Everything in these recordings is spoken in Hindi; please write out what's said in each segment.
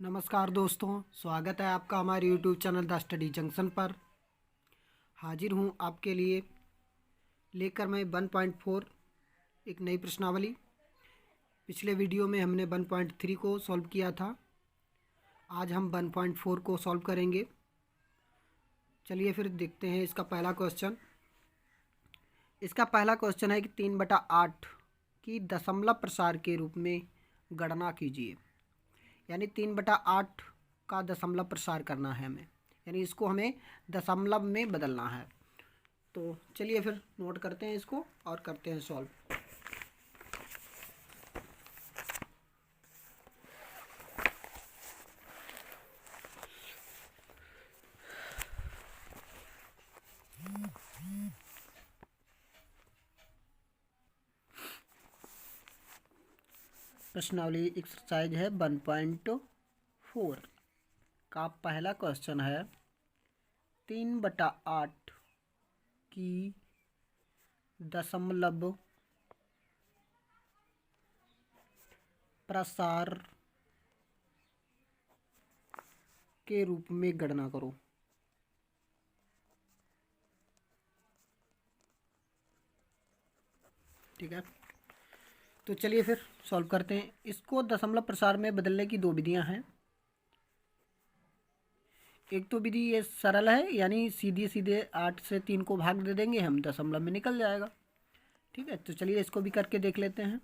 नमस्कार दोस्तों, स्वागत है आपका हमारे YouTube channel the study junction पर। हाजिर हूँ आपके लिए लेकर मैं 1.4 एक नई प्रश्नावली। पिछले वीडियो में हमने 1.3 को सॉल्व किया था। आज हम 1.4 को सॉल्व करेंगे। चलिए फिर देखते हैं इसका पहला क्वेश्चन। इसका पहला क्वेश्चन है कि 3/8 की दशमलव प्रसार के रूप में गणना कीजिए। यानी 3/8 का दशमलव प्रसार करना है हमें, यानी इसको हमें दशमलव में बदलना है। तो चलिए फिर नोट करते हैं इसको और करते हैं सॉल्व। प्रश्नावली एक्सरसाइज है 1.4 का पहला क्वेश्चन है 3/8 की दशमलव प्रसार के रूप में गणना करो। ठीक है, तो चलिए फिर सॉल्व करते हैं। इसको दशमलव प्रसार में बदलने की दो विधियां हैं। एक तो विधि ये सरल है, यानी सीधे सीधे 8 से 3 को भाग दे देंगे हम, दशमलव में निकल जाएगा। ठीक है, तो चलिए इसको भी करके देख लेते हैं।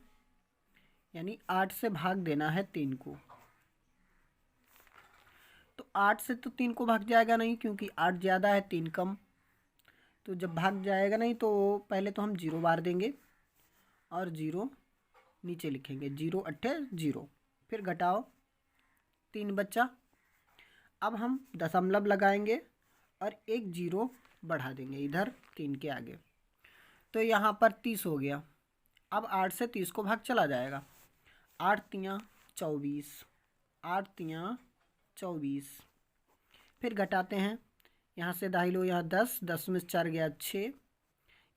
यानी 8 से भाग देना है 3 को। तो 8 से तो 3 को भाग जाएगा नहीं, क्योंकि 8 ज़्यादा है 3 कम। तो जब भाग जाएगा नहीं तो पहले तो हम 0 बार देंगे और 0 नीचे लिखेंगे। 0 अट्ठे 0, फिर घटाओ 3 बचा। अब हम दशमलव लगाएंगे और एक 0 बढ़ा देंगे इधर 3 के आगे, तो यहाँ पर 30 हो गया। अब 8 से 30 को भाग चला जाएगा। 8 तियाँ 24, 8 तियाँ 24, फिर घटाते हैं। यहाँ से दाही लो, यहाँ 10, 10 में 4 गया 6,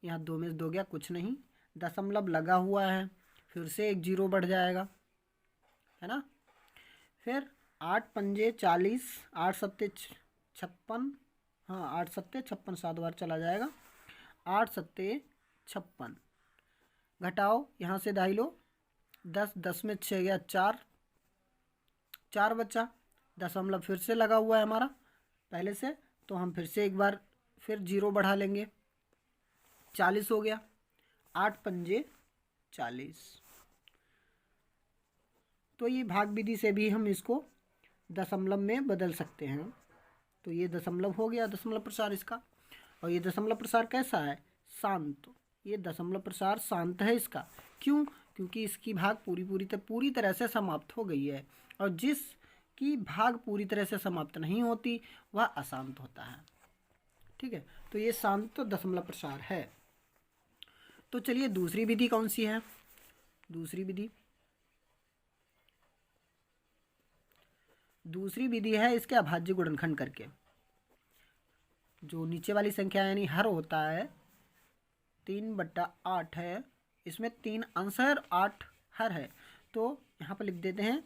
यहाँ 2 में 2 गया कुछ नहीं। दशमलव लगा हुआ है, फिर से एक 0 बढ़ जाएगा, है ना। फिर 8 पंजे 40, 8 सत्ते 56, हाँ 8 सत्ते 56, 7 बार चला जाएगा। 8 सत्ते 56, घटाओ यहाँ से दाही लो, 10, 10 में 6 गया 4, 4 बचा। दशमलव फिर से लगा हुआ है हमारा पहले से, तो हम फिर से एक बार फिर 0 बढ़ा लेंगे। 40 हो गया। 8 पंजे 40। तो ये भाग विधि से भी हम इसको दशमलव में बदल सकते हैं। तो ये दशमलव हो गया, दशमलव प्रसार इसका। और ये दशमलव प्रसार कैसा है? शांत। ये दशमलव प्रसार शांत है इसका। क्यों? क्योंकि इसकी भाग पूरी तरह से समाप्त हो गई है, और जिसकी भाग पूरी तरह से समाप्त नहीं होती वह अशांत होता है। ठीक है, तो ये शांत दशमलव प्रसार है। तो चलिए दूसरी विधि कौन सी है? दूसरी विधि है इसके अभाज्य गुणनखंड करके। जो नीचे वाली संख्या यानी हर होता है 3/8 है, इसमें 3 अंश है और 8 हर है। तो यहाँ पर लिख देते हैं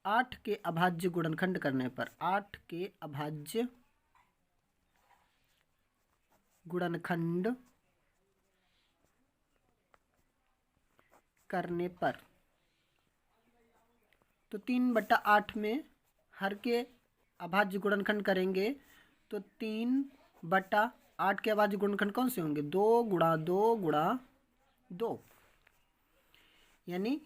8 के अभाज्य गुणनखंड करने पर, 8 के अभाज्य गुणनखंड करने पर, तो 3/8 में हर के अभाज्य गुणनखंड करेंगे तो 3/8 के अभाज्य गुणनखंड कौन से होंगे? 2 गुणा 2 गुणा 2, यानी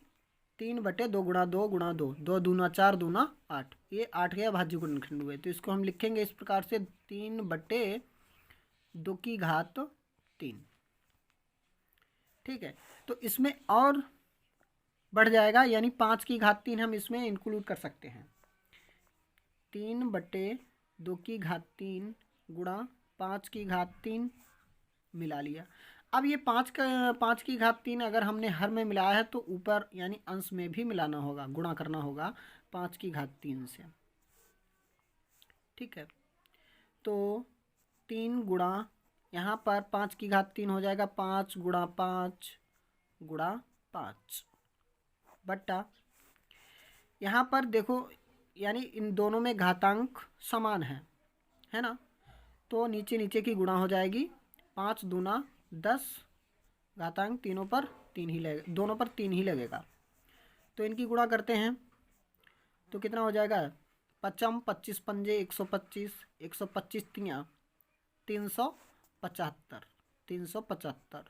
3/2 गुणा 2 गुणा 2, 2 दूना 4 दूना 8। ये 8 के अभाज्य गुणनखंड हुए। तो इसको हम लिखेंगे इस प्रकार से 3/2 की घात 3। ठीक है, तो इसमें और बढ़ जाएगा, यानी 5 की घात 3 हम इसमें इंक्लूड कर सकते हैं। 3/2 की घात 3 गुणा 5 की घात 3 मिला लिया। अब ये 5 की घात 3 अगर हमने हर में मिलाया है तो ऊपर यानी अंश में भी मिलाना होगा, गुणा करना होगा 5 की घात 3 से। ठीक है, तो 3 गुणा, यहाँ पर 5 की घात 3 हो जाएगा 5 गुणा 5 गुणा 5 बट्टा यहाँ पर देखो, यानी इन दोनों में घातांक समान है ना, तो नीचे नीचे की गुणा हो जाएगी। 5 दूना 10, घातांक तीनों पर 3 ही लगेगा, दोनों पर 3 ही लगेगा। तो इनकी गुणा करते हैं तो कितना हो जाएगा, 55 25 पंजे 125, 125 तियाँ 375, 375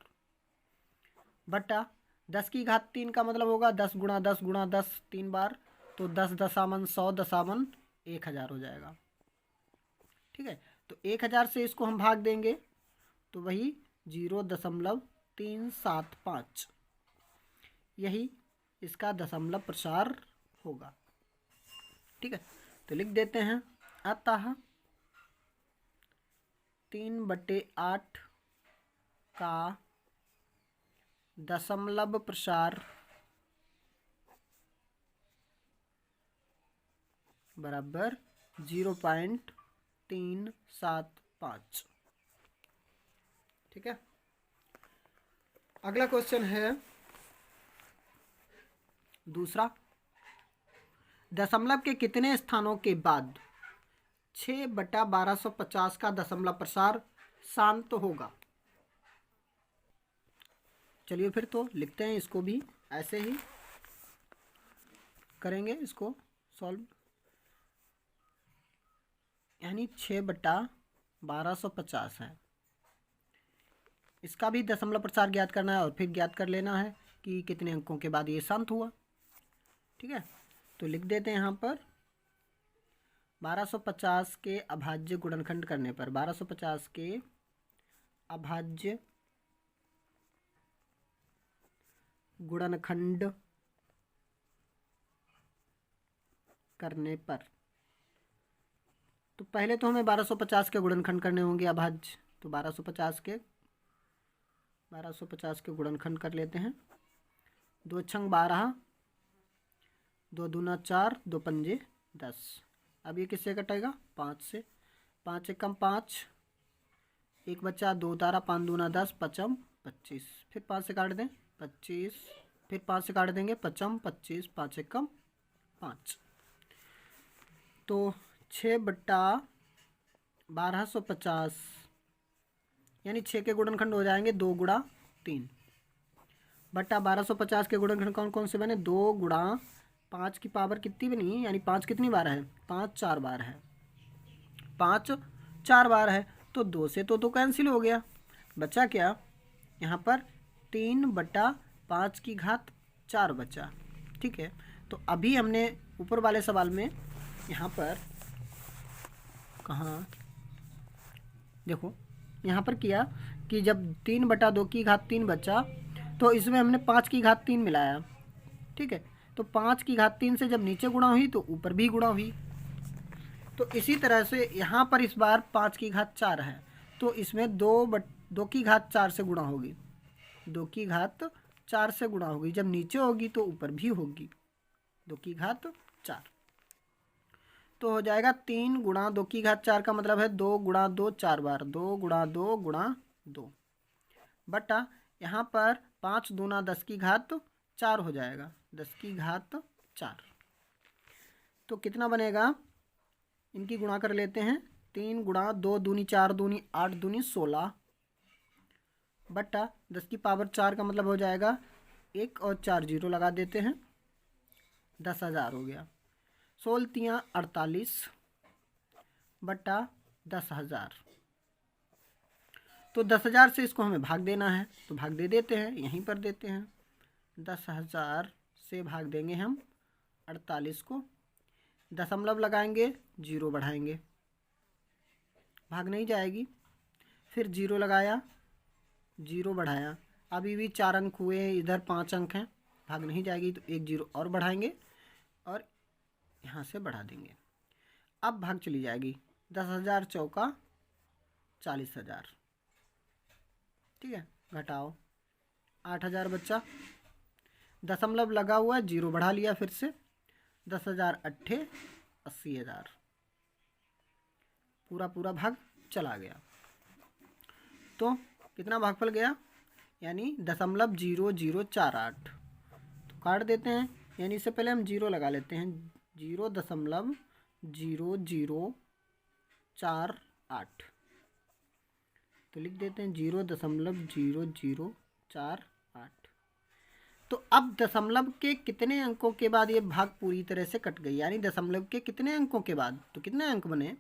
बटा 10 की घात 3 का मतलब होगा 10 गुणा 10 गुणा 10 3 बार, तो 10 दशामन 100 दशामन 1000 हो जाएगा। ठीक है, तो 1000 से इसको हम भाग देंगे तो वही 0.375, यही इसका दशमलव प्रसार होगा। ठीक है, तो लिख देते हैं, अतः 3/8 का दशमलव प्रसार बराबर 0.375। ठीक है, अगला क्वेश्चन है दूसरा, दशमलव के कितने स्थानों के बाद 6/1250 का दशमलव प्रसार शांत होगा। चलिए फिर तो लिखते हैं, इसको भी ऐसे ही करेंगे, इसको सॉल्व। यानी 6/1250 है, इसका भी दशमलव प्रसार ज्ञात करना है और फिर ज्ञात कर लेना है कि कितने अंकों के बाद ये शांत हुआ। ठीक है, तो लिख देते हैं यहाँ पर 1250 के अभाज्य गुणनखंड करने पर, 1250 के अभाज्य गुणनखंड करने पर, तो पहले तो हमें 1250 के गुणनखंड करने होंगे अभाज्य, तो 1250 के गुणनखंड कर लेते हैं। 2 छंग 12, 2 दूना 4, 2 पंजे 10। अब ये किससे कटेगा, 5 से, 5 एकम 5, 1 बचा 2 तारा, 5 दूना 10, 5 25, फिर 5 से काट दें 25, फिर 5 से काट देंगे 5 25, 5 एकम 5, तो 6/1250 यानी 6 के गुणनखंड हो जाएंगे 2 गुणा 3 बटा 1250 के गुणनखंड कौन कौन से बने, 2 गुणा 5 की पावर कितनी बनी, यानी 5 कितनी बार है, 5 4 बार है, 5 4 बार है, तो 2 से तो कैंसिल हो गया, बचा क्या यहाँ पर 3/5 की घात 4 बचा। ठीक है, तो अभी हमने ऊपर वाले सवाल में यहाँ पर कहाँ देखो, यहाँ पर किया कि जब 3/2 की घात 3 बचा तो इसमें हमने 5 की घात 3 मिलाया। ठीक है, तो 5 की घात 3 से जब नीचे गुणा हुई तो ऊपर भी गुणा हुई, तो इसी तरह से यहाँ पर इस बार 5 की घात 4 है, तो इसमें 2 की घात 4 से गुणा होगी, 2 की घात 4 से गुणा होगी, जब नीचे होगी तो ऊपर भी होगी, 2 की घात 4, तो हो जाएगा 3 गुणा 2 की घात 4 का मतलब है 2 गुणा 2 4 बार, 2 गुणा 2 गुणा 2 बटा यहाँ पर 5 दूना 10 की घात 4 हो जाएगा, 10 की घात 4, तो कितना बनेगा, इनकी गुणा कर लेते हैं, 3 गुणा 2 दूनी 4 दूनी 8 दूनी 16 बटा 10 की पावर 4 का मतलब हो जाएगा 1 और 4 जीरो लगा देते हैं, 10,000 हो गया। 16 तियाँ 48 बटा 10,000, तो 10,000 से इसको हमें भाग देना है, तो भाग दे देते हैं, यहीं पर देते हैं, 10,000 से भाग देंगे हम 48 को, दशमलव लगाएंगे, जीरो बढ़ाएंगे, भाग नहीं जाएगी, फिर जीरो लगाया, जीरो बढ़ाया, अभी भी 4 अंक हुए, इधर 5 अंक हैं, भाग नहीं जाएगी, तो 1 जीरो और बढ़ाएंगे और यहाँ से बढ़ा देंगे, अब भाग चली जाएगी, 10,000 चौका 40,000। ठीक है, घटाओ 8,000 बच्चा, दशमलव लगा हुआ, जीरो बढ़ा लिया फिर से, 10,000 अट्ठे 80,000, पूरा भाग चला गया, तो कितना भागफल गया, यानी 0.0048, तो काट देते हैं, यानी इससे पहले हम 0 लगा लेते हैं, 0.0048। तो लिख देते हैं 0.0048। तो अब दशमलव के कितने अंकों के बाद ये भाग पूरी तरह से कट गई, यानी दशमलव के कितने अंकों के बाद, तो कितने अंक बने,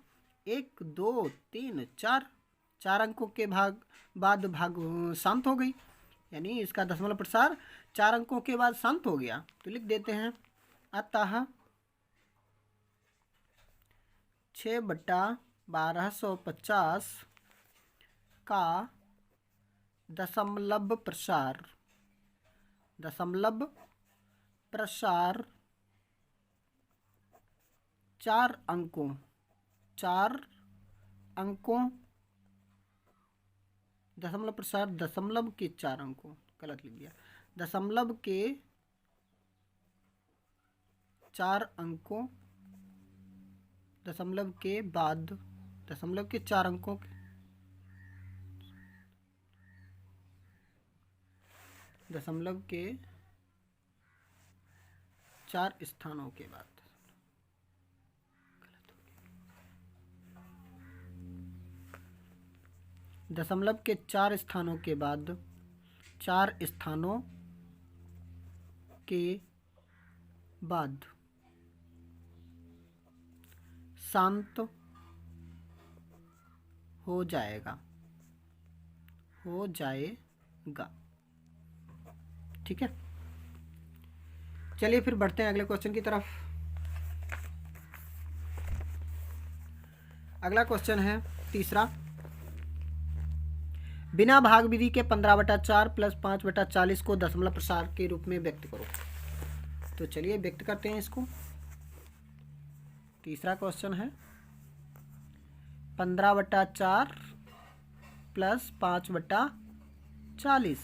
1 2 3 4, 4 अंकों के बाद भाग शांत हो गई, यानी इसका दशमलव प्रसार 4 अंकों के बाद शांत हो गया। तो लिख देते हैं अतः 6/1250 का दशमलव प्रसार 4 अंकों दशमलव प्रसार दशमलव के 4 अंकों, गलत लिख दिया, दशमलव के 4 अंकों, दशमलव के बाद दशमलव के 4 अंकों, दशमलव के 4 स्थानों के बाद, दशमलव के 4 स्थानों के बाद, 4 स्थानों के बाद शांत हो जाएगा, ठीक है। चलिए फिर बढ़ते हैं अगले क्वेश्चन की तरफ। अगला क्वेश्चन है तीसरा, बिना भाग विधि के 15/4 + 5/40 को दशमलव प्रसार के रूप में व्यक्त करो। तो चलिए व्यक्त करते हैं इसको। तीसरा क्वेश्चन है 15/4 + 5/40,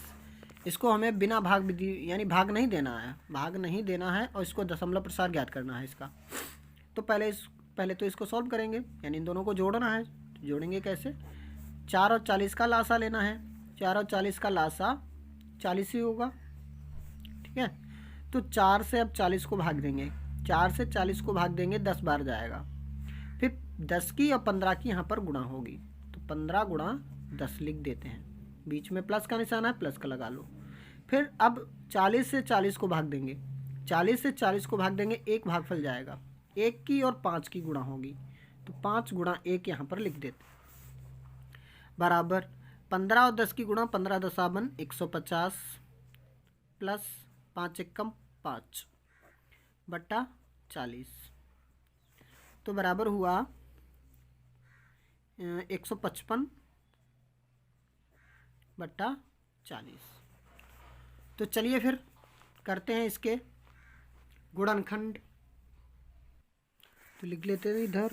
इसको हमें बिना भाग विधि यानी भाग नहीं देना है और इसको दशमलव प्रसार ज्ञात करना है इसका। तो पहले तो इसको सॉल्व करेंगे, यानी इन दोनों को जोड़ना है। तो जोड़ेंगे कैसे, 4 और 40 का लासा लेना है, 4 और 40 का लासा 40 ही होगा, ठीक है। तो 4 से अब 40 को भाग देंगे, 4 से 40 को भाग देंगे 10 बार जाएगा, फिर 10 की और 15 की यहाँ पर गुणा होगी, तो 15 × 10 लिख देते हैं, बीच में प्लस का निशान है, प्लस का लगा लो। फिर अब 40 से 40 को भाग देंगे, 40 से 40 को भाग देंगे, एक भागफल जाएगा, 1 की और 5 की गुणा होगी, तो 5 × 1 यहाँ पर लिख देते बराबर 15 और 10 की गुणा, 15 × 10 = 150 प्लस 5 × 1 = 5/40, तो बराबर हुआ 155/40। तो चलिए फिर करते हैं इसके गुणनखंड। तो लिख लेते हैं इधर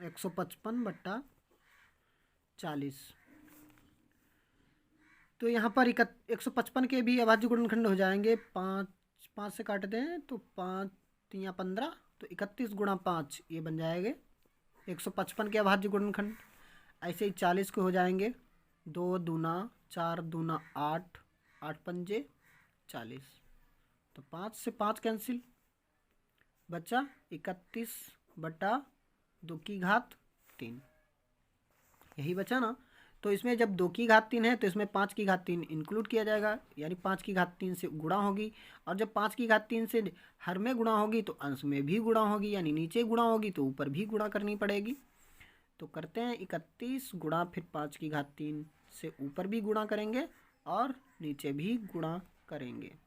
155/40। तो यहाँ पर 155 के भी अभाज्य गुणनखंड हो जाएंगे, 5 से काटते हैं तो 5 × 3 = 15, तो 31 × 5 ये बन जाएंगे 155 के अभाज्य गुणनखंड। ऐसे ही 40 के हो जाएंगे, 2 दूना 4 दूना 8, 8 पंजे 40, तो 5 से 5 कैंसिल, बचा 31/2 यही बचा ना। तो इसमें जब 2 की घात 3 है तो इसमें 5 की घात 3 इंक्लूड किया जाएगा, यानी 5 की घात 3 से गुणा होगी, और जब 5 की घात 3 से हर में गुणा होगी तो अंश में भी गुणा होगी, यानी नीचे गुणा होगी तो ऊपर भी गुणा करनी पड़ेगी। तो करते हैं 31 गुणा, फिर 5 की घात 3 से ऊपर भी गुणा करेंगे और नीचे भी गुणा करेंगे।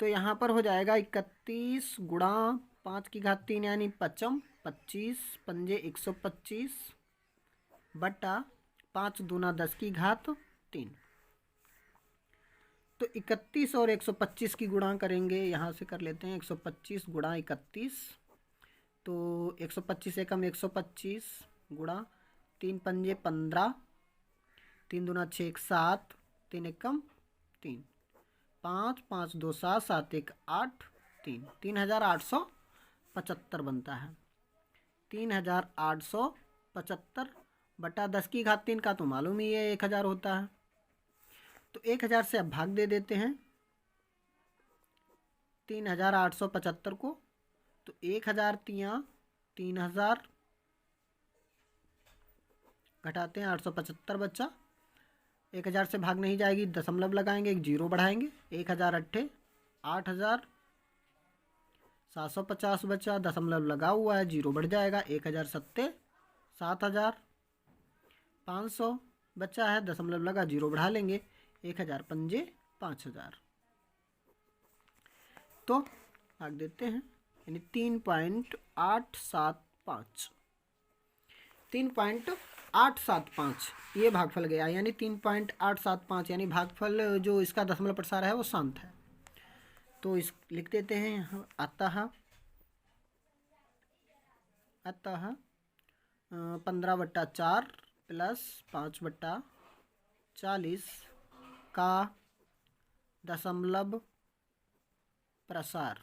तो यहाँ पर हो जाएगा 31 गुणा 5 की घात 3 यानी 55, 25 पंजे 125 बटा 5 दूना 10 की घात 3। तो 31 और 125 की गुणा करेंगे, यहाँ से कर लेते हैं 125 गुणा 31, तो 125 एकम 125 गुणा 3 पंजे 15, 3 दूना 6 = 7, 3 एकम 3, 5 5 2 7, 7 1 8, 3, 3875 बनता है। 3875 बटा 10 की घात 3 का तो मालूम ही है 1000 होता है। तो 1000 से अब भाग दे देते हैं, 3875 को, तो 1000 तियाँ 3000 घटाते हैं 875 बच्चा। 1000 से भाग नहीं जाएगी, दशमलव लगाएंगे, एक जीरो बढ़ाएंगे, 1000 अट्ठे 8750 बचा, दशमलव लगा हुआ है, जीरो बढ़ जाएगा, 1000 सत्ते 7500 बचा है, दशमलव लगा, जीरो बढ़ा लेंगे, 1000 पंजे 5000। तो भाग देते हैं, यानी 3.875 3.875 ये भागफल गया, यानी 3.875, यानी भागफल जो इसका दशमलव प्रसार है वो शांत है। तो इस लिख देते हैं यहाँ, अतः 15/4 प्लस 5/40 का दशमलव प्रसार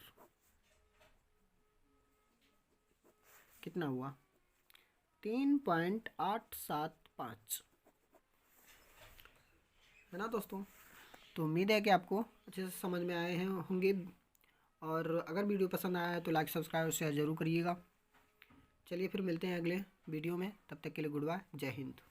कितना हुआ? 3.875 है ना दोस्तों। तो उम्मीद है कि आपको अच्छे से समझ में आए हैं होंगे, और अगर वीडियो पसंद आया है तो लाइक सब्सक्राइब और शेयर ज़रूर करिएगा। चलिए फिर मिलते हैं अगले वीडियो में, तब तक के लिए गुड बाय, जय हिंद।